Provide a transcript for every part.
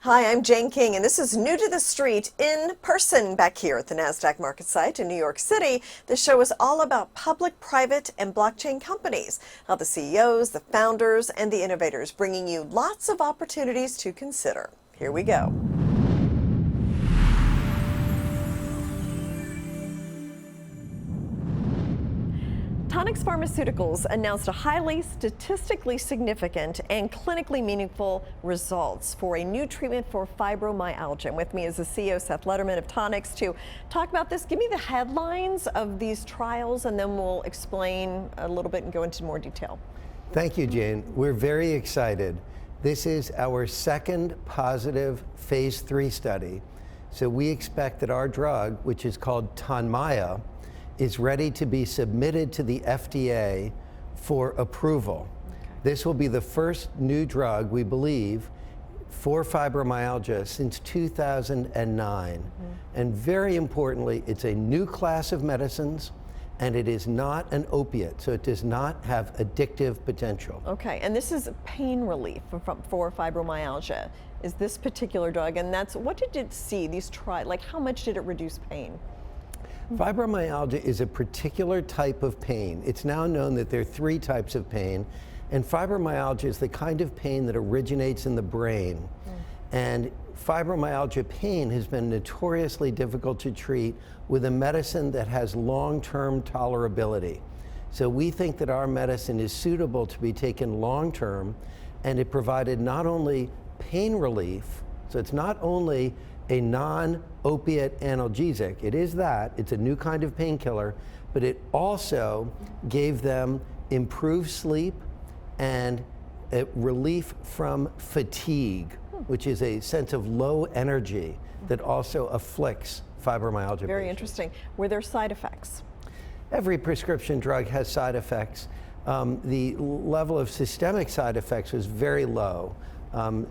Hi, I'm Jane King, and this is New to the Street in person back here at the NASDAQ market site in New York City. This show is all about public, private, and blockchain companies, how the CEOs, the founders, and the innovators bringing you lots of opportunities to consider. Here we go. Tonix Pharmaceuticals announced a highly statistically significant and clinically meaningful results for a new treatment for fibromyalgia. And with me is the CEO, Seth Lederman of Tonix, to talk about this. Give me the headlines of these trials, and then we'll explain a little bit and go into more detail. Thank you, Jane. We're very excited. This is our second positive phase 3 study. So we expect that our drug, which is called Tonmya, is ready to be submitted to the FDA for approval. Okay. This will be the first new drug, we believe, for fibromyalgia since 2009. Mm-hmm. And very importantly, it's a new class of medicines, and it is not an opiate, so it does not have addictive potential. Okay, and this is pain relief for fibromyalgia, is this particular drug, and that's, what did it see, these trials, like how much did it reduce pain? Fibromyalgia is a particular type of pain. It's now known that there are 3 types of pain, and fibromyalgia is the kind of pain that originates in the brain. And fibromyalgia pain has been notoriously difficult to treat with a medicine that has long-term tolerability. So we think that our medicine is suitable to be taken long-term, and it provided not only pain relief, so it's not only a non-opiate analgesic. It is that. It's a new kind of painkiller, but it also gave them improved sleep and a relief from fatigue, which is a sense of low energy that also afflicts fibromyalgia Very patients. interesting. Were there side effects? Every prescription drug has side effects. The level of systemic side effects was very low.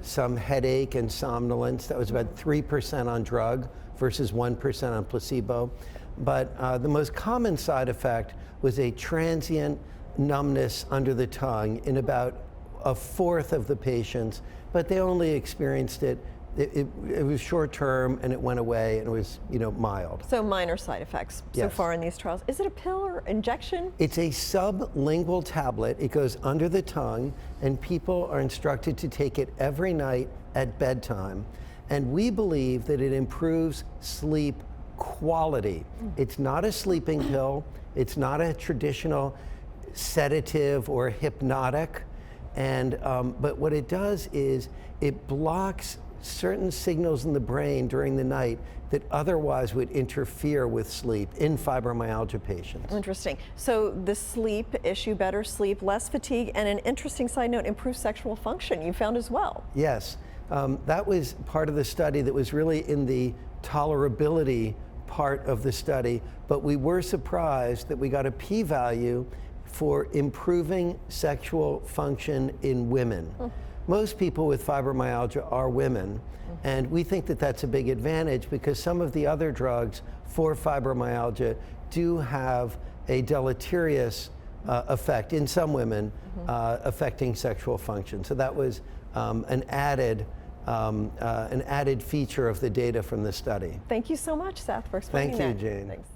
Some headache and somnolence, that was about 3% on drug versus 1% on placebo. But the most common side effect was a transient numbness under the tongue in about a fourth of the patients, but they only experienced it. It was short term, and it went away, and it was, mild. So minor side effects so far in these trials. Is it a pill or injection? It's a sublingual tablet. It goes under the tongue, and people are instructed to take it every night at bedtime. And we believe that it improves sleep quality. It's not a sleeping pill. It's not a traditional sedative or hypnotic. And but what it does is it blocks certain signals in the brain during the night that otherwise would interfere with sleep in fibromyalgia patients. Interesting. So the sleep issue, better sleep, less fatigue, and an interesting side note, improved sexual function you found as well. Yes, that was part of the study that was really in the tolerability part of the study, but we were surprised that we got a p-value for improving sexual function in women. Most people with fibromyalgia are women, and we think that that's a big advantage because some of the other drugs for fibromyalgia do have a deleterious effect in some women, affecting sexual function. So that was an added feature of the data from the study. Thank you so much, Seth, for explaining that. Thank you, Jane. Thanks.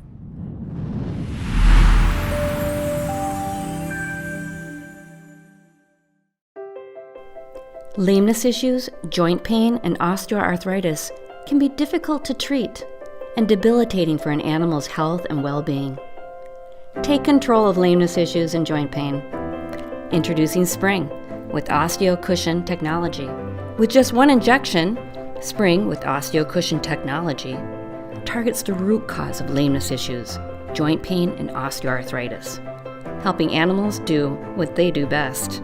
Lameness issues, joint pain, and osteoarthritis can be difficult to treat and debilitating for an animal's health and well-being. Take control of lameness issues and joint pain. Introducing Spryng with OsteoCushion technology. With just one injection, Spryng with OsteoCushion technology targets the root cause of lameness issues, joint pain, and osteoarthritis, helping animals do what they do best.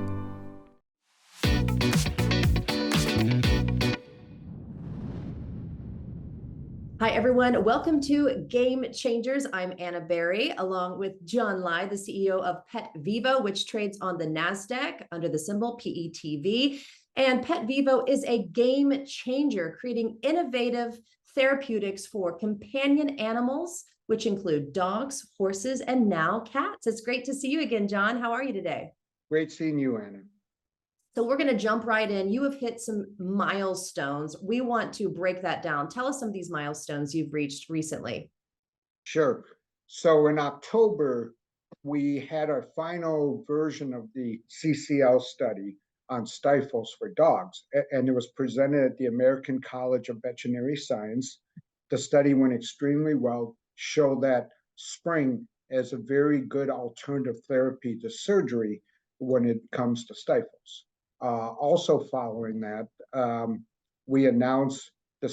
Hi, everyone. Welcome to Game Changers. I'm Anna Berry, along with John Lai, the CEO of PetVivo, which trades on the NASDAQ under the symbol PETV. And PetVivo is a game changer, creating innovative therapeutics for companion animals, which include dogs, horses, and now cats. It's great to see you again, John. How are you today? Great seeing you, Anna. So we're going to jump right in. You have hit some milestones. We want to break that down. Tell us some of these milestones you've reached recently. Sure. So in October, we had our final version of the CCL study on stifles for dogs, and it was presented at the American College of Veterinary Science. The study went extremely well, showed that Spryng is a very good alternative therapy to surgery when it comes to stifles. Also following that, we announced the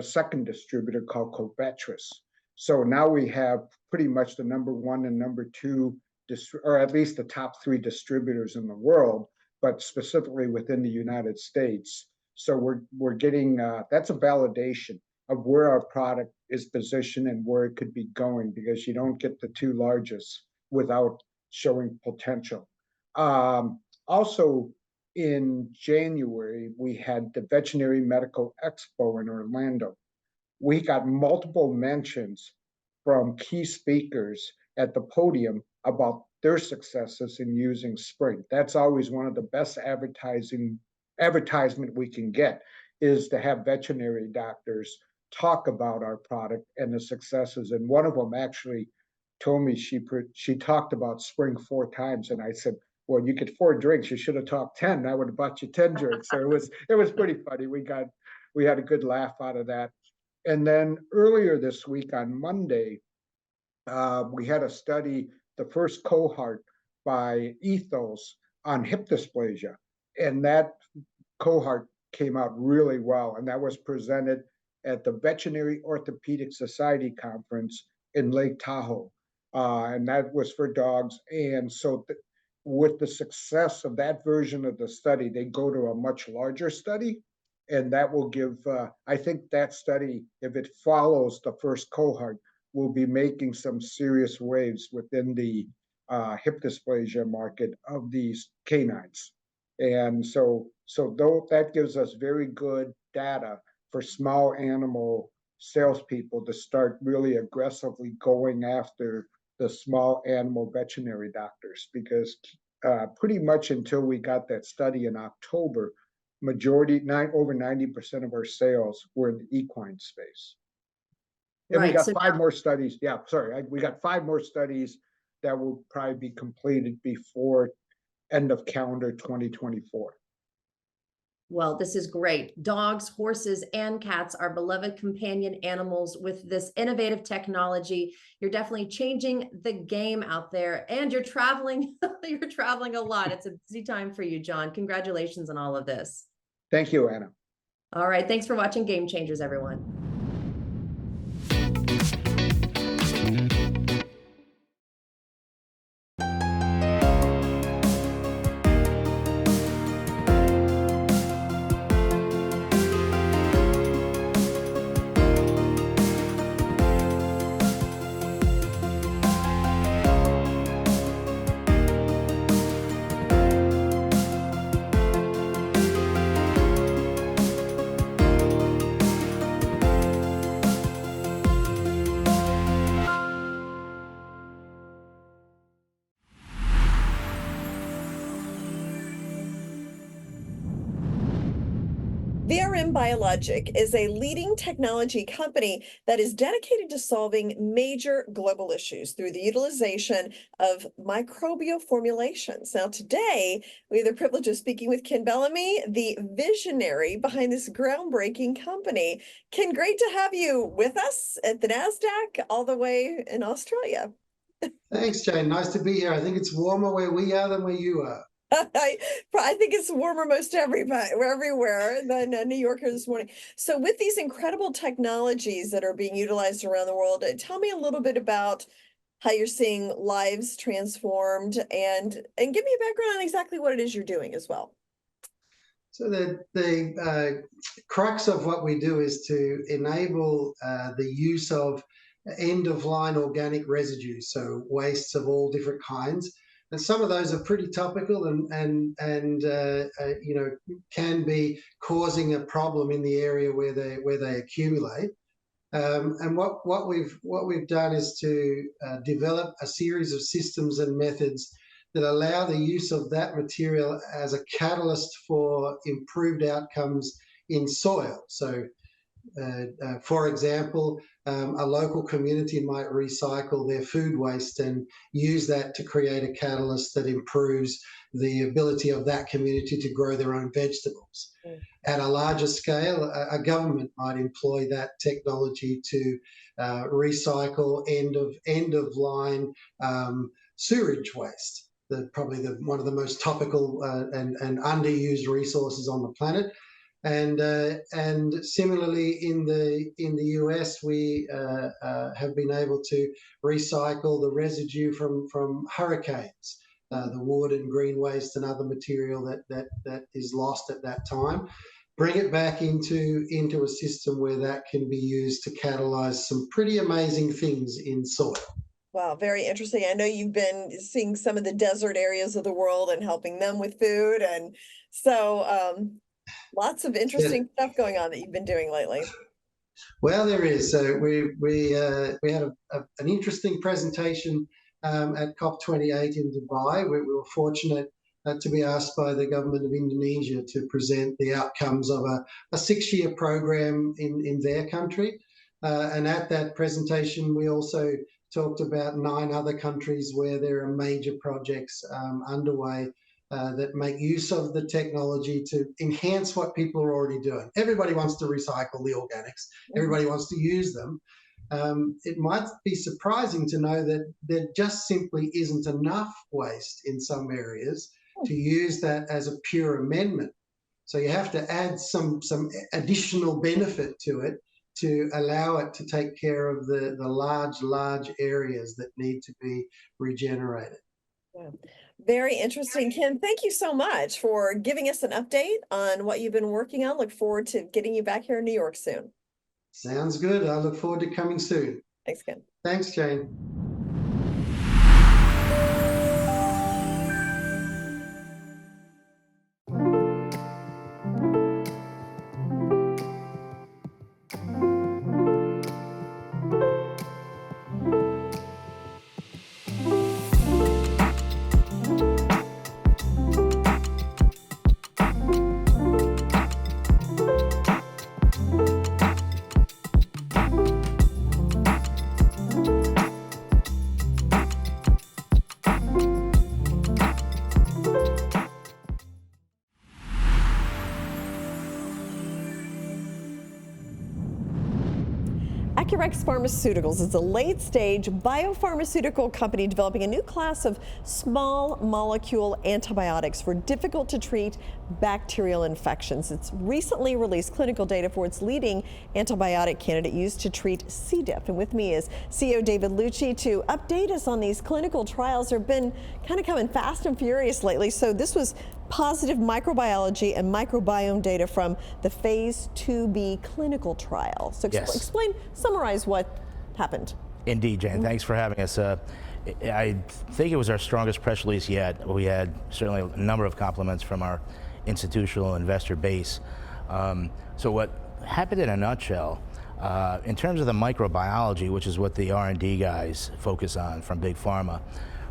second distributor called Covetrus. So now we have pretty much the number one and number two, or at least the top three distributors in the world, but specifically within the United States. So we're getting, that's a validation of where our product is positioned and where it could be going, because you don't get the two largest without showing potential. Also, in January, we had the Veterinary Medical Expo in Orlando. We got multiple mentions from key speakers at the podium about their successes in using Spryng. That's always one of the best advertisement we can get, is to have veterinary doctors talk about our product and the successes. And one of them actually told me she talked about Spryng 4 times, and I said, well, you get 4 drinks, you should have talked 10. I would have bought you 10 drinks. So it was pretty funny. We had a good laugh out of that. And then earlier this week on Monday, we had a study, the first cohort by Ethos on hip dysplasia. And that cohort came out really well. And that was presented at the Veterinary Orthopedic Society Conference in Lake Tahoe. And that was for dogs. And so with the success of that version of the study, they go to a much larger study. And that will give, I think that study, if it follows the first cohort, will be making some serious waves within the hip dysplasia market of these canines. And so though that gives us very good data for small animal salespeople to start really aggressively going after the small animal veterinary doctors, because pretty much until we got that study in October, over 90% of our sales were in the equine space. And Right, we got so 5 now- more studies. Yeah, sorry. We got 5 more studies that will probably be completed before end of calendar 2024. Well, this is great. Dogs, horses, and cats are beloved companion animals. With this innovative technology, you're definitely changing the game out there, and you're traveling. You're traveling a lot. It's a busy time for you, John. Congratulations on all of this. Thank you, Anna. All right. Thanks for watching Game Changers, everyone. VRM Biologic is a leading technology company that is dedicated to solving major global issues through the utilization of microbial formulations. Now, today, we have the privilege of speaking with Ken Bellamy, the visionary behind this groundbreaking company. Ken, great to have you with us at the NASDAQ all the way in Australia. Thanks, Jane. Nice to be here. I think it's warmer where we are than where you are. I think it's warmer most everywhere than New York here this morning. So with these incredible technologies that are being utilized around the world, tell me a little bit about how you're seeing lives transformed, and give me a background on exactly what it is you're doing as well. So the crux of what we do is to enable the use of end-of-line organic residues, so wastes of all different kinds. And some of those are pretty topical and you know, can be causing a problem in the area where they accumulate. And what we've done is to develop a series of systems and methods that allow the use of that material as a catalyst for improved outcomes in soil. So, for example, a local community might recycle their food waste and use that to create a catalyst that improves the ability of that community to grow their own vegetables. At a larger scale, a government might employ that technology to recycle end of line sewerage waste. Probably one of the most topical and underused resources on the planet. And similarly, in the US, we have been able to recycle the residue from hurricanes, the wood and green waste and other material that is lost at that time. Bring it back into a system where that can be used to catalyze some pretty amazing things in soil. Wow, very interesting. I know you've been seeing some of the desert areas of the world and helping them with food, and so lots of interesting stuff going on that you've been doing lately. Well, there is. So we had an interesting presentation at COP28 in Dubai. We were fortunate to be asked by the government of Indonesia to present the outcomes of a 6-year program in their country. And at that presentation, we also talked about 9 other countries where there are major projects underway that make use of the technology to enhance what people are already doing. Everybody wants to recycle the organics. Everybody wants to use them. It might be surprising to know that there just simply isn't enough waste in some areas to use that as a pure amendment. So you have to add some additional benefit to it to allow it to take care of the large areas that need to be regenerated. Yeah. Very interesting, Ken. Thank you so much for giving us an update on what you've been working on. Look forward to getting you back here in New York soon. Sounds good. I look forward to coming soon. Thanks, Ken. Thanks, Jane. Acurx Pharmaceuticals is a late-stage biopharmaceutical company developing a new class of small molecule antibiotics for difficult-to-treat bacterial infections. It's recently released clinical data for its leading antibiotic candidate used to treat C. diff. And with me is CEO David Luci to update us on these clinical trials. They've been kind of coming fast and furious lately. So this was positive microbiology and microbiome data from the phase 2B clinical trial. So summarize what happened. Indeed, Jane. Thanks for having us. I think it was our strongest press release yet. We had certainly a number of compliments from our institutional investor base. So what happened in a nutshell, in terms of the microbiology, which is what the R&D guys focus on from Big Pharma,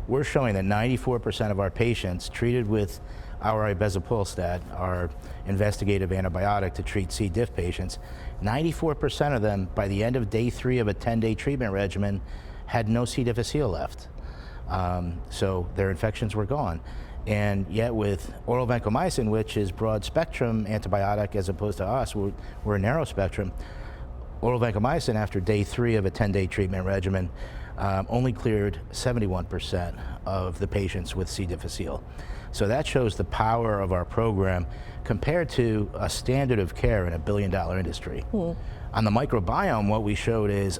we're showing that 94% of our patients treated with our ibezapolstat, our investigative antibiotic to treat C. diff patients, 94% of them by the end of day 3 of a 10-day treatment regimen had no C. difficile left. So their infections were gone. And yet with oral vancomycin, which is broad spectrum antibiotic as opposed to us, we're a narrow spectrum, oral vancomycin after day 3 of a 10-day treatment regimen only cleared 71% of the patients with C. difficile. So that shows the power of our program compared to a standard of care in a billion-dollar industry. On the microbiome, what we showed is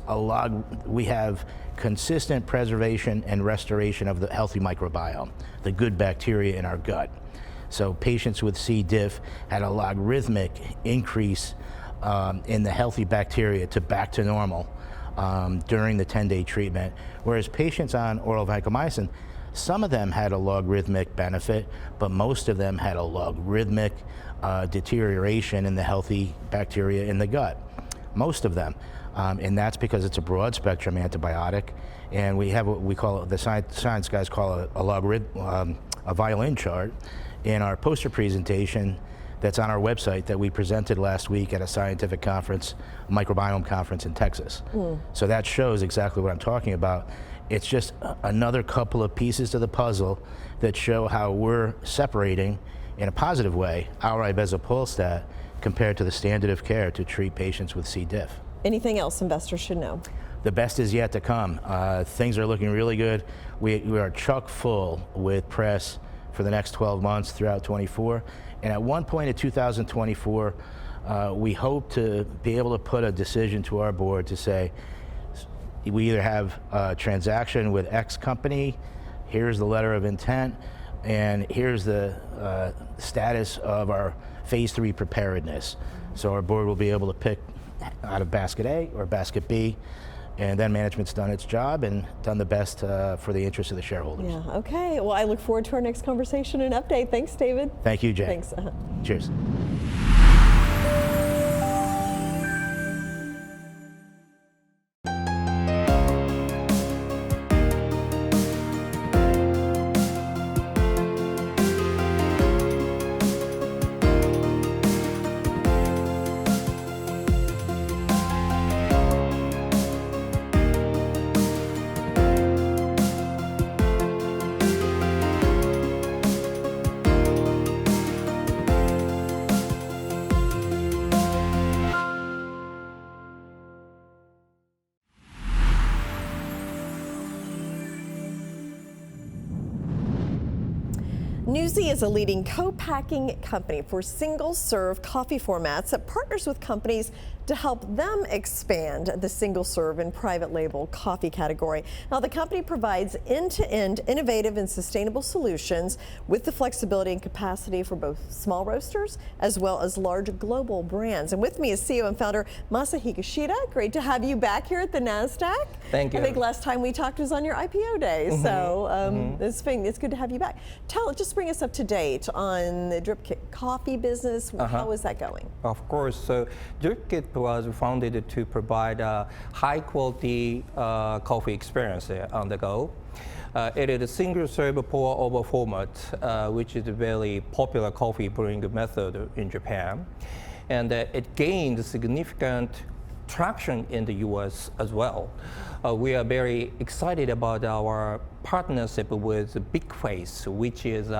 we have consistent preservation and restoration of the healthy microbiome, the good bacteria in our gut. So patients with C. diff had a logarithmic increase in the healthy bacteria to back to normal during the 10-day treatment, whereas patients on oral vancomycin, some of them had a logarithmic benefit, but most of them had a logarithmic deterioration in the healthy bacteria in the gut. most of them. And that's because it's a broad spectrum antibiotic. And we have what we call, the science guys call a logarithm, a violin chart in our poster presentation that's on our website that we presented last week at a scientific conference, a microbiome conference in Texas. So that shows exactly what I'm talking about. It's just another couple of pieces to the puzzle that show how we're separating, in a positive way, our ibezapolstat compared to the standard of care to treat patients with C. diff. Anything else investors should know? The best is yet to come. Things are looking really good. We are chock full with press for the next 12 months throughout 24. And at one point in 2024, we hope to be able to put a decision to our board to say, we either have a transaction with X company, here's the letter of intent, and here's the status of our phase 3 preparedness. So our board will be able to pick out of basket A or basket B, and then management's done its job and done the best for the interest of the shareholders. Yeah, okay. Well, I look forward to our next conversation and update. Thanks, David. Thank you, Jay. Thanks. Cheers. Newsy is a leading co-packing company for single-serve coffee formats that partners with companies to help them expand the single-serve and private label coffee category. Now, the company provides end-to-end innovative and sustainable solutions with the flexibility and capacity for both small roasters as well as large global brands. And with me is CEO and founder Masa Higashida. Great to have you back here at the NASDAQ. Thank you. I think last time we talked was on your IPO day, so it's good to have you back. Just bring us up to date on the DripKit coffee business. How is that going? Of course. So DripKit was founded to provide a high quality coffee experience on the go. It is a single serve pour over format, which is a very popular coffee brewing method in Japan. And it gained significant traction in the US as well. We are very excited about our partnership with Big Face, which is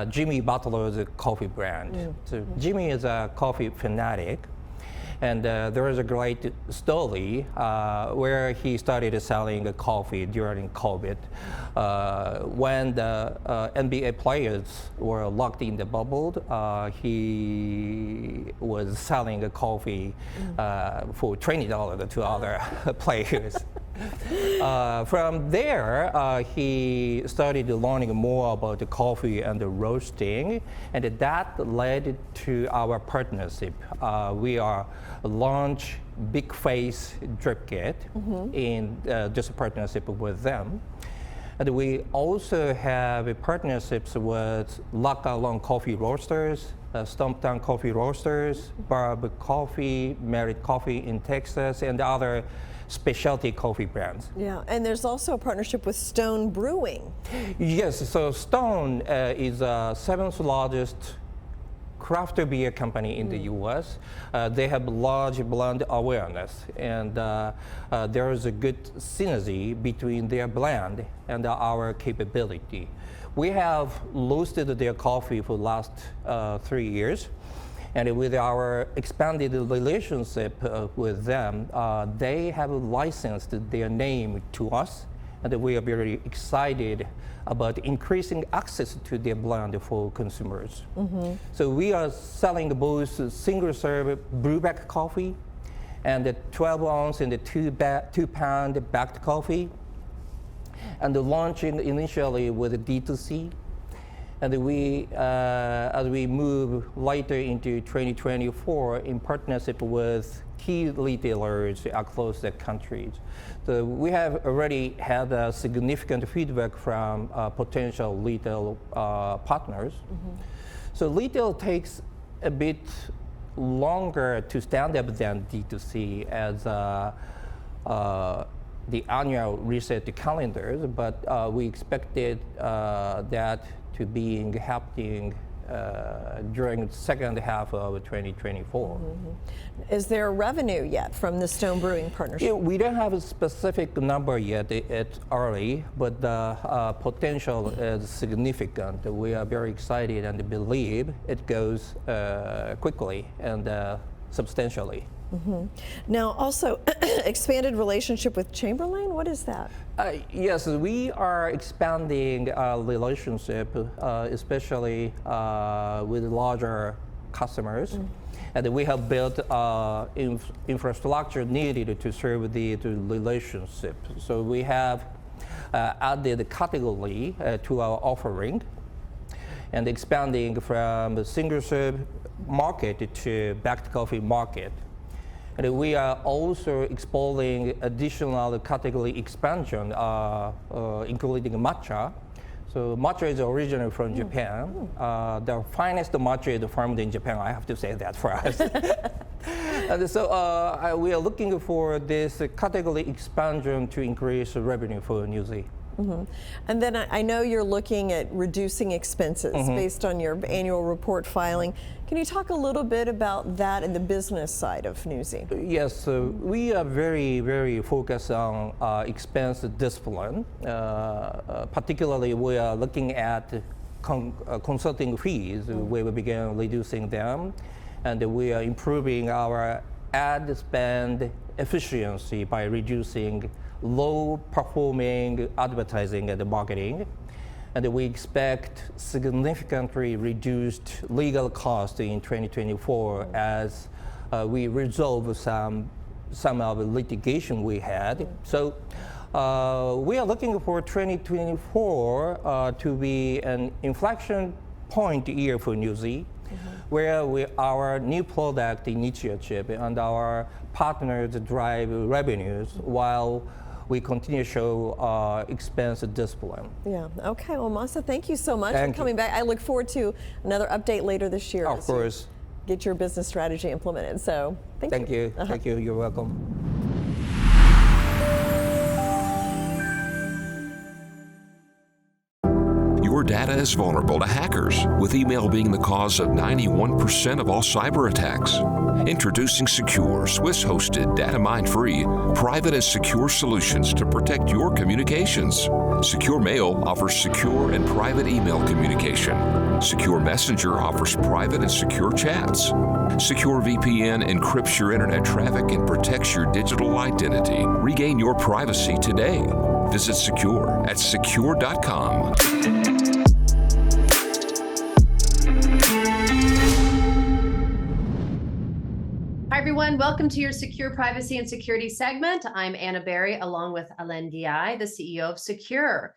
Jimmy Butler's coffee brand. So Jimmy is a coffee fanatic. And there is a great story where he started selling coffee during COVID. When the NBA players were locked in the bubble, he was selling coffee for $20 to other players. From there, he started learning more about the coffee and the roasting, and that led to our partnership. We are launch Big Face DripKit in just a partnership with them. And we also have partnerships with La Colombe Coffee Roasters, Stumptown Coffee Roasters, Barb Coffee, Merit Coffee in Texas, and other specialty coffee brands. Yeah, and there's also a partnership with Stone Brewing. Yes, so Stone is the 7th largest craft beer company in the US. They have large brand awareness, and there is a good synergy between their brand and our capability. We have roasted their coffee for the last 3 years. And with our expanded relationship with them, they have licensed their name to us, and we are very excited about increasing access to their brand for consumers. So we are selling both single-serve brewback coffee and the 12-ounce and the 2-pound bagged coffee, and launching initially with D2C. And we, as we move later into 2024, in partnership with key retailers across the country. So we have already had a significant feedback from potential retail partners. So retail takes a bit longer to stand up than D2C as the annual reset calendars, but we expected that to be happening during the second half of 2024. Is there revenue yet from the Stone Brewing partnership? Yeah, we don't have a specific number yet. It's early, but the potential is significant. We are very excited and believe it goes quickly and substantially. Now, also, expanded relationship with Chamberlain, what is that? Yes, we are expanding our relationship, especially with larger customers. And we have built infrastructure needed to serve the relationship. So we have added category to our offering and expanding from the single serve market to bagged coffee market. And we are also exploring additional category expansion, including matcha. So matcha is originally from Japan. The finest matcha is farmed in Japan, I have to say that for us. And so we are looking for this category expansion to increase revenue for Newsy. And then I know you're looking at reducing expenses based on your annual report filing. Can you talk a little bit about that and the business side of Newsy? Yes, we are very, very focused on expense discipline. Particularly, we are looking at consulting fees. We will begin reducing them, and we are improving our ad spend efficiency by reducing low-performing advertising and marketing. And we expect significantly reduced legal costs in 2024 as we resolve some of the litigation we had. So we are looking for 2024 to be an inflection point year for Newsy, where our new product initiative and our partners drive revenues while we continue to show expense discipline. Yeah, okay, well, Masa, thank you so much Thank for coming back. I look forward to another update later this year. Of course. Get your business strategy implemented, so thank you. Thank you, you're welcome. Your data is vulnerable to hackers, with email being the cause of 91% of all cyber attacks. Introducing Secure, Swiss-hosted, data-mine-free, private and secure solutions to protect your communications. Secure Mail offers secure and private email communication. Secure Messenger offers private and secure chats. Secure VPN encrypts your internet traffic and protects your digital identity. Regain your privacy today. Visit Secure at secure.com. Hi, everyone. Welcome to your Secure Privacy and Security segment. I'm Anna Berry, along with Alain Diaye, the CEO of Secure.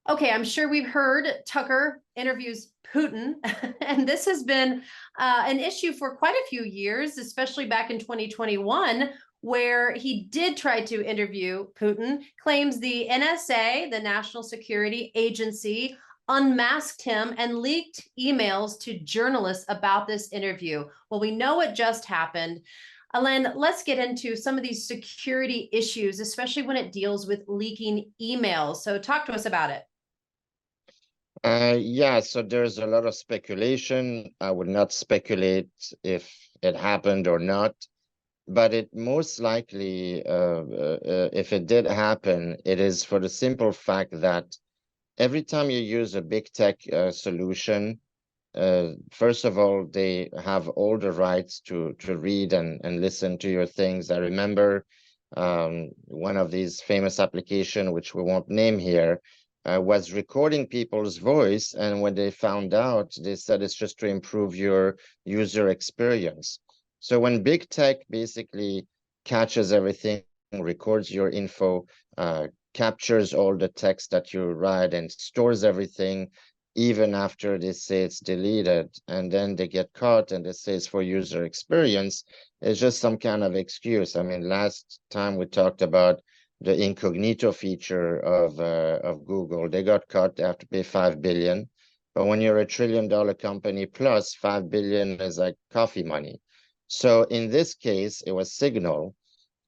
Okay, I'm sure we've heard Tucker interviews Putin, and this has been an issue for quite a few years, especially back in 2021, where he did try to interview Putin, claims the NSA, the National Security Agency, unmasked him and leaked emails to journalists about this interview. Well, we know it just happened. Alain, let's get into some of these security issues, especially when it deals with leaking emails. So talk to us about it. Yeah, so there's a lot of speculation. I would not speculate if it happened or not, but it most likely, if it did happen, it is for the simple fact that every time you use a big tech solution, first of all, they have all the rights to read and listen to your things. I remember one of these famous applications, which we won't name here, was recording people's voice. And when they found out, they said it's just to improve your user experience. So when big tech basically catches everything, records your info, captures all the text that you write and stores everything, even after they say it's deleted, and then they get caught and they say it's for user experience, it's just some kind of excuse. I mean, last time we talked about the incognito feature of Google. They got caught, they have to pay $5 billion. But when you're $1 trillion company plus, $5 billion is like coffee money. So in this case, it was Signal.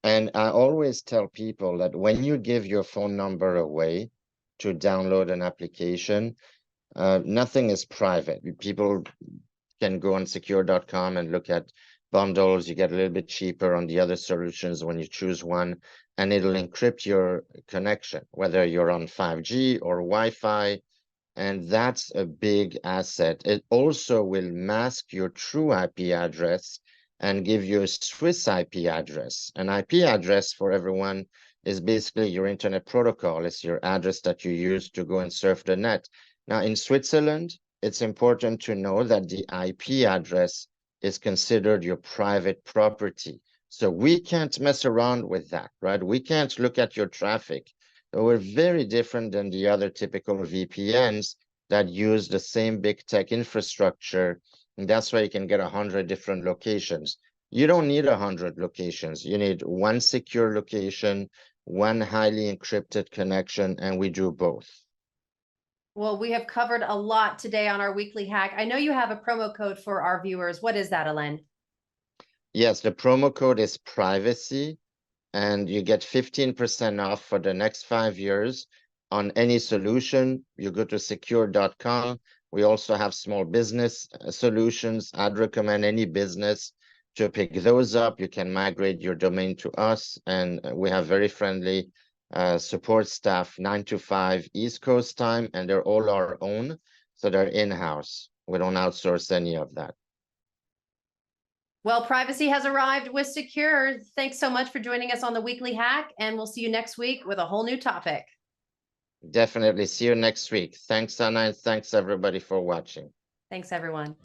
And I always tell people that when you give your phone number away to download an application, nothing is private. People can go on secure.com and look at bundles. You get a little bit cheaper on the other solutions when you choose one, and it'll encrypt your connection, whether you're on 5G or Wi-Fi. And that's a big asset. It also will mask your true IP address and give you a Swiss IP address. An IP address, for everyone, is basically your internet protocol. It's your address that you use to go and surf the net. Now, in Switzerland, it's important to know that the IP address is considered your private property. So we can't mess around with that, right? We can't look at your traffic. So we're very different than the other typical VPNs that use the same big tech infrastructure. And that's why you can get 100 different locations. You don't need 100 locations. You need one secure location, one highly encrypted connection, and we do both. Well, we have covered a lot today on our weekly hack. I know you have a promo code for our viewers. What is that, Alain? Yes, the promo code is privacy, and you get 15% off for the next 5 years on any solution. You go to secure.com. We also have small business solutions. I'd recommend any business to pick those up. You can migrate your domain to us, and we have very friendly support staff, 9 to 5 East Coast time, and they're all our own, so they're in-house. We don't outsource any of that. Well, privacy has arrived with Secure. Thanks so much for joining us on the Weekly Hack, and we'll see you next week with a whole new topic. Definitely. See you next week. Thanks, Anna, and thanks everybody for watching. Thanks, everyone.